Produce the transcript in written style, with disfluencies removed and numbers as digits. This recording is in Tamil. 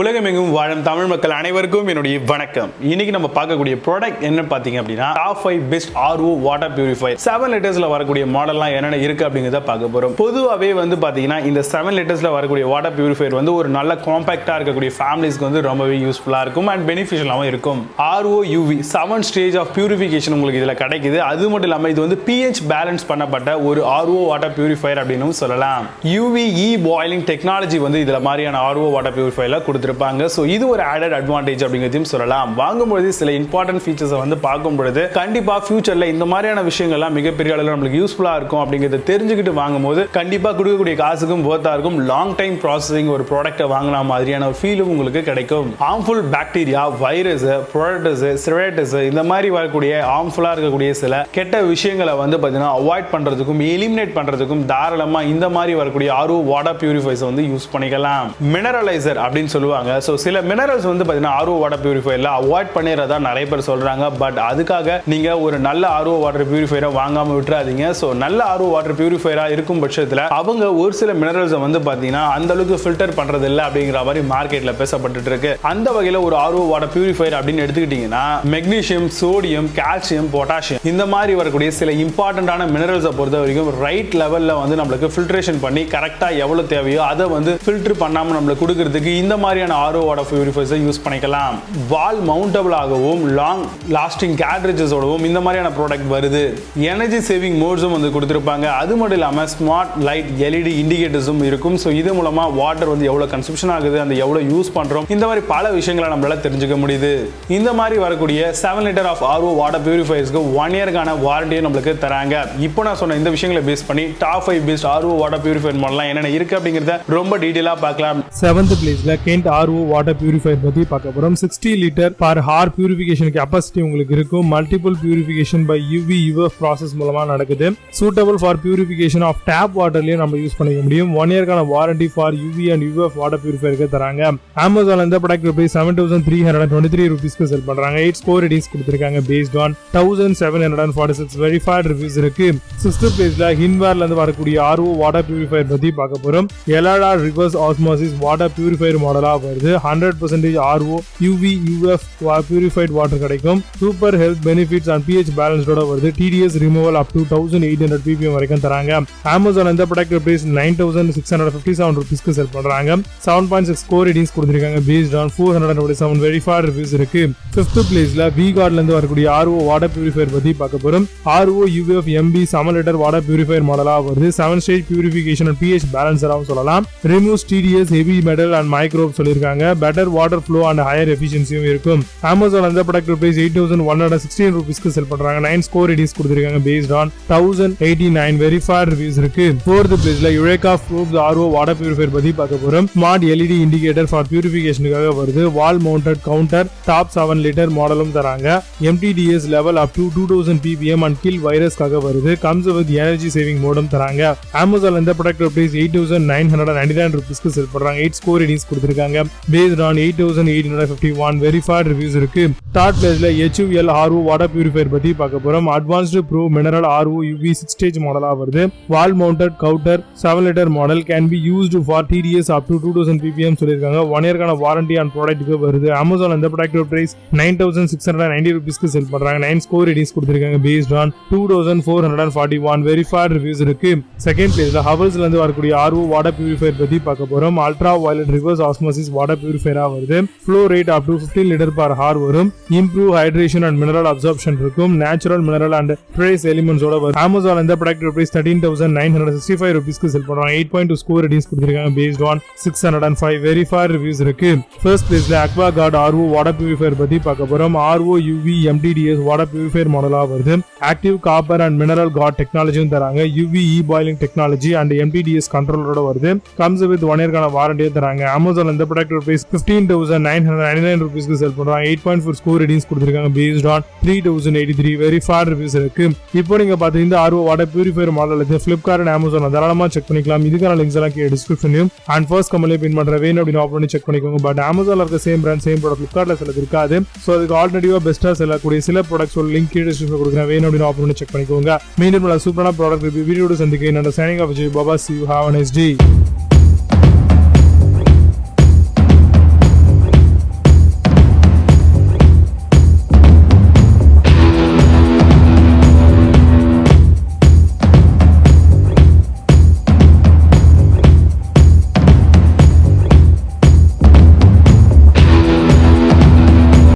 உலகமெங்கும் வாழும் தமிழ் மக்கள் அனைவருக்கும் என்னுடைய வணக்கம். இன்னைக்கு நம்ம பார்க்கக்கூடிய ப்ராடக்ட் என்ன பாத்தீங்க அப்படின்னா top 5 best RO water purifier 7 லிட்டர்ஸ்ல வரக்கூடிய மாடல்லாம் என்னென்ன இருக்கு அப்படிங்கறத பார்க்க போறோம். பொதுவாவே வந்து பாத்தீங்கன்னா இந்த 7 லிட்டர்ஸ்ல வரக்கூடிய வாட்டர் பியூரிஃபையர் வந்து ஒரு நல்ல காம்பாக்டா இருக்கக்கூடிய ஃபேமிலிஸ்க்கு வந்து ரொம்பவே யூஸ்ஃபுல்லா இருக்கும் அண்ட் பெனிஃபிஷியலாவும் இருக்கும். RO UV 7 stage of purification உங்களுக்கு இதுல கிடைக்குது. அது மட்டும் இல்லாம இது வந்து pH பேலன்ஸ் பண்ணப்பட்ட ஒரு RO வாட்டர் பியூரிஃபையர் அப்படின்னு சொல்லலாம். UVE பாயிலிங் டெக்னாலஜி வந்து இதுல மாதிரியான RO வாட்டர் பியூரிஃபையர்ல கொடுத்து சோ இது ஒரு ஆடட் அட்வான்டேஜ் அப்படிங்கறதையும் சொல்லலாம். வாங்கும்போது சில இம்பார்ட்டன்ட் ஃபீச்சர்ஸ் வந்து பார்க்கும்போது கண்டிப்பா ஃபியூச்சர்ல இந்த மாதிரியான விஷயங்கள்லாம் மிகப்பெரிய அளவில் நமக்கு யூஸ்ஃபுல்லா இருக்கும் அப்படிங்கறத தெரிஞ்சுக்கிட்டு வாங்கும்போது கண்டிப்பா கொடுக்கக்கூடிய காசுக்கும் வர்த்தா இருக்கும். லாங் டைம் ப்ராசஸிங் ஒரு ப்ராடக்ட்டை வாங்கின மாதிரியான ஒரு ஃபீலும் உங்களுக்கு கிடைக்கும். ஹார்ம்ஃபுல் பாக்டீரியா, வைரஸ், ப்ரோடக்ட்ஸ், சிரேட்டஸ் இந்த மாதிரி வரக்கூடிய ஹார்ம்ஃபுல்லா இருக்கக்கூடிய சில கெட்ட விஷயங்களை வந்து பாத்தீங்கன்னா அவாய்ட் பண்றதுக்கும் எலிமினேட் பண்றதுக்கும் தாராளமா இந்த மாதிரி வரக்கூடிய RO வாட்டர் பியூரிஃபையர்ஸ் வந்து யூஸ் பண்ணிக்கலாம். மினரலைசர் அப்படின்னு சொல்லுவாங்க. சோ சில மினரல்ஸ் வந்து பாத்தீங்கன்னா RO வாட்டர் பியூரிஃபையர்ல அவாய்ட் பண்ணிரதா நிறைய பேர் சொல்றாங்க. பட் அதுக்காக நீங்க ஒரு நல்ல RO வாட்டர் பியூரிஃபையரை வாங்காம விட்டுறாதீங்க. சோ நல்ல RO வாட்டர் பியூரிஃபையரா இருக்கும் பட்சத்துல அவங்க ஒரு சில மினரல்ஸ் வந்து பாத்தீங்கன்னா அந்த அளவுக்கு ஃபில்டர் பண்றது இல்ல அப்படிங்கிற மாதிரி மார்க்கெட்ல பேசப்பட்டு இருக்கு. அந்த வகையில ஒரு RO வாட்டர் பியூரிஃபையர் அப்படின்னு எடுத்துக்கிட்டீங்கன்னா மெக்னீசியம், சோடியம், கால்சியம், பொட்டாசியம் இந்த மாதிரி வரக்கூடிய சில இம்பார்ட்டன்டான மினரல்ஸை பொறுத்த வரைக்கும் ரைட் லெவல்ல வந்து நம்மளுக்கு ஃபில்ட்ரேஷன் பண்ணி கரெக்டா எவ்வளவு தேவையோ அதை வந்து ஃபில்டர் பண்ணாம நம்மளுக்கு கொடுக்கிறதுக்கு இந்த மாதிரியான RO வாட்டர் பியூரிஃபையர்ஸ் யூஸ் பண்ணிக்கலாம். வால் மவுண்டபிள் ஆகவும் லாங் லாஸ்டிங் கேட்ரிட்ஜஸ் ஓடவும் இந்த மாதிரியான ப்ராடக்ட் வருது. எனர்ஜி சேவிங் மோட்ஸும் வந்து கொடுத்திருப்பாங்க. அது மட்டும் இல்லாம ஸ்மார்ட் லைட் LED இண்டிகேட்டர்ஸும் இருக்கும். சோ இது மூலமா வாட்டர் வந்து எவ்வளவு கன்சம்ப்ஷன் ஆகுது, அந்த எவ்வளவு யூஸ் பண்றோம், இந்த மாதிரி பல விஷயங்களை நம்மளால தெரிஞ்சுக்க முடியுது. இந்த மாதிரி வரக்கூடிய 7 லிட்டர் ஆஃப் RO வாட்டர் பியூரிஃபையர்ஸ்க்கு 1 இயர்க்கான வாரண்டியை நம்மளுக்கு தராங்க. இப்போ நான் சொன்ன இந்த விஷயங்களை பேஸ் பண்ணி top 5 best RO water purifier மாடல்லாம் என்னென்ன இருக்கு அப்படிங்கறத ரொம்ப டீடைலா பார்க்கலாம். 7th பிளேஸ்ல Kent RO வாட்டர் பியூரிஃபையர் பத்தி பார்க்க போறோம். 60 litre per hour purification capacity உங்களுக்கு இருக்கும். Multiple purification by UV UF process மூலமா நடக்குது. Suitable for purification of tap வாட்டர்லயும் நம்ம யூஸ் பண்ணிக்க முடியும். 1 இயர்க்கான warranty for UV and UF water பியூரிஃபையருக்கு தராங்க. Amazon இந்த ப்ராடக்ட் ரூபீஸ் 7323 ரூபீஸ்க்கு செல் பண்றாங்க. 8 ஸ்கோர் ரேட்டிங்ஸ் கொடுத்திருக்காங்க based on 1746 வெரிஃபைட் ரிவ்யூஸ் இருக்கு. 6th பிளேஸ்ல ஹின்வேர்ல இருந்து வரக்கூடிய RO வாட்டர் பியூரிஃபையர் பத்தி பார்க்க போறோம். எலாடா ரிவர்ஸ் ஆஸ்மோசிஸ் வாட்டர் பியூரிஃபையர் மாடலா வருது. 100% RO UV UF purified water கிடைக்கும். Super health benefits and pH பேலன்ஸ்டோட வருது. TDS removal up to 1800 ppm வரைக்கும் தராங்க. Amazon இந்த ப்ராடக்ட் பிரைஸ் 9657 ரூபீஸ்க்கு செல் பண்றாங்க. 7.6 ஸ்கோர் ரேட்டிங்ஸ் கொடுத்திருக்காங்க based on 427 வெரிஃபைட் ரிவ்யூஸ் இருக்கு. 5th பிளேஸ்ல V-Guardல இருந்து வரக்கூடிய RO வாட்டர் பியூரிஃபையர் பத்தி பார்க்க போறோம். RO UF MB 7 litre water purifier மாடலா வருது. 7 ஸ்டேஜ் பியூரிஃபிகேஷன் அண்ட் pH பேலன்ஸராவும் சொல்லலாம். Removes TDS heavy metal and microbe சொல்லிருக்காங்க. Better water flow and higher எஃபிஷியன்சியும் இருக்கும். Amazon அந்த ப்ராடக்ட் பிரைஸ் 8116 ரூபீஸ்க்கு செல் பண்றாங்க. 9 ஸ்கோர் ரேட்டிங்ஸ் கொடுத்திருக்காங்க based on 1089 வெரிஃபைட் ரிவ்யூஸ் இருக்கு. 4th பிளேஸ்ல Eureka Forbes RO water purifier பத்தி பார்க்க போறோம். ஸ்மார்ட் LED இண்டிகேட்டர் ஃபார் பியூரிஃபிகேஷனுக்காக வருது. Wall mounted counter top 7 litre மாடலும் தராங்க. MTDS level up to 2000 ppm and kill வைரஸ்க்காக வருது. கம்ஸ் வித் எனர்ஜி சேவிங் மோடும் தராங்க. Amazon இந்த ப்ராடக்ட் பிரைஸ் 8999 ரூபீஸ்க்கு செல் பண்றாங்க. 8 ஸ்கோர் ரேட்டிங்ஸ் கொடுத்திருக்காங்க based on 8851 வெரிஃபைட் ரிவ்யூஸ் இருக்கு. 3rd பிளேஸ்ல HUL RO வாட்டர் பியூரிஃபையர் பத்தி பார்க்க போறோம். Advanced pro mineral RO UV 6 stage மாடலா வருது. Wall mounted counter 7 litre model can be used for TDS up to 2000 ppm சொல்லிருக்காங்க. 1 இயர்க்கான வாரண்டி அண்ட் ப்ராடக்ட்க்கு வருது. Amazon இந்த ப்ராடக்ட் பிரைஸ் 9690 ரூபீஸ்க்கு செல் பண்றாங்க. 9 ஸ்கோர் ரேட்டிங்ஸ் கொடுத்திருக்காங்க based on 2441 வெரிஃபைட் ரிவ்யூஸ் இருக்கு. 2nd பிளேஸ்ல ஹவல்ஸ்ல இருந்து வரக்கூடிய RO வாட்டர் பியூரிஃபையர் பத்தி பார்க்க போறோம். Ultra violet reverse osmosis water பியூரிஃபையரா வருது. Flow rate up to 15 litre per hour வரும். Improve hydration and mineral absorption இருக்கும். Natural mineral and trace elements ஓட வரும். Amazon இந்த ப்ராடக்ட் பிரைஸ் 13965 ரூபீஸ்க்கு செல் பண்றாங்க. 8.2 ஸ்கோர் ரேட்டிங்ஸ் கொடுத்திருக்காங்க based on 605 வெரிஃபைட் ரிவ்யூஸ் இருக்கு. 1st பிளேஸ்ல AquaGuard RO வாட்டர் பியூரிஃபையர் பத்தி பார்க்க போறோம். RO UV MTDS water purifier மாடலா வருது. Active copper and mineral guard டெக்னாலஜியும் தராங்க. UVE boiling technology and MTDS கண்ட்ரோலரோட வருது. கம்ஸ் வித் 1 இயர்க்கான வாரண்டியை தராங்க. Amazon இந்த ப்ராடக்ட் பிரைஸ் 15999 ரூபீஸ்க்கு செல் பண்றாங்க. 8.4 ஸ்கோர் ரேட்டிங்ஸ் கொடுத்திருக்காங்க based on 3083 வெரிஃபைட் ரிவ்யூஸ் இருக்கு. இப்போ நீங்க பாத்தீங்க இந்த RO வாட்டர் பியூரிஃபையர் மாடல் இது Flipkart and Amazon தாராளமா செக் பண்ணிக்கலாம். இதுக்கான லிங்க்ஸ் எல்லாம் கீழ டிஸ்கிரிப்ஷன்லயும் அண்ட் ஃபர்ஸ்ட் கமெண்ட்ல பின் பண்ற வேணும் அப்படின்னு ஆஃப் பண்ணி செக் பண்ணிக்கோங்க. பட் Amazonல இருக்க சேம் பிராண்ட் சேம் ப்ராடக்ட் Flipkartல சிலது இருக்காது. சோ அதுக்கு ஆல்டர்னேட்டிவா பெஸ்டா செல்லக்கூடிய சில ப்ராடக்ட்ஸ் லிங்க் கீழ டிஸ்கிரிப்ஷன்ல கொடுக்குறேன். வேணும் அப்படின்னு ஆஃப் பண்ணி செக் பண்ணிக்கோங்க. மீண்டும் சூப்பரான ப்ராடக்ட் ரிவ்யூ வீடியோட சந்திக்கிறேன். நான் signing off Vijay Baba. See you. Have a nice day.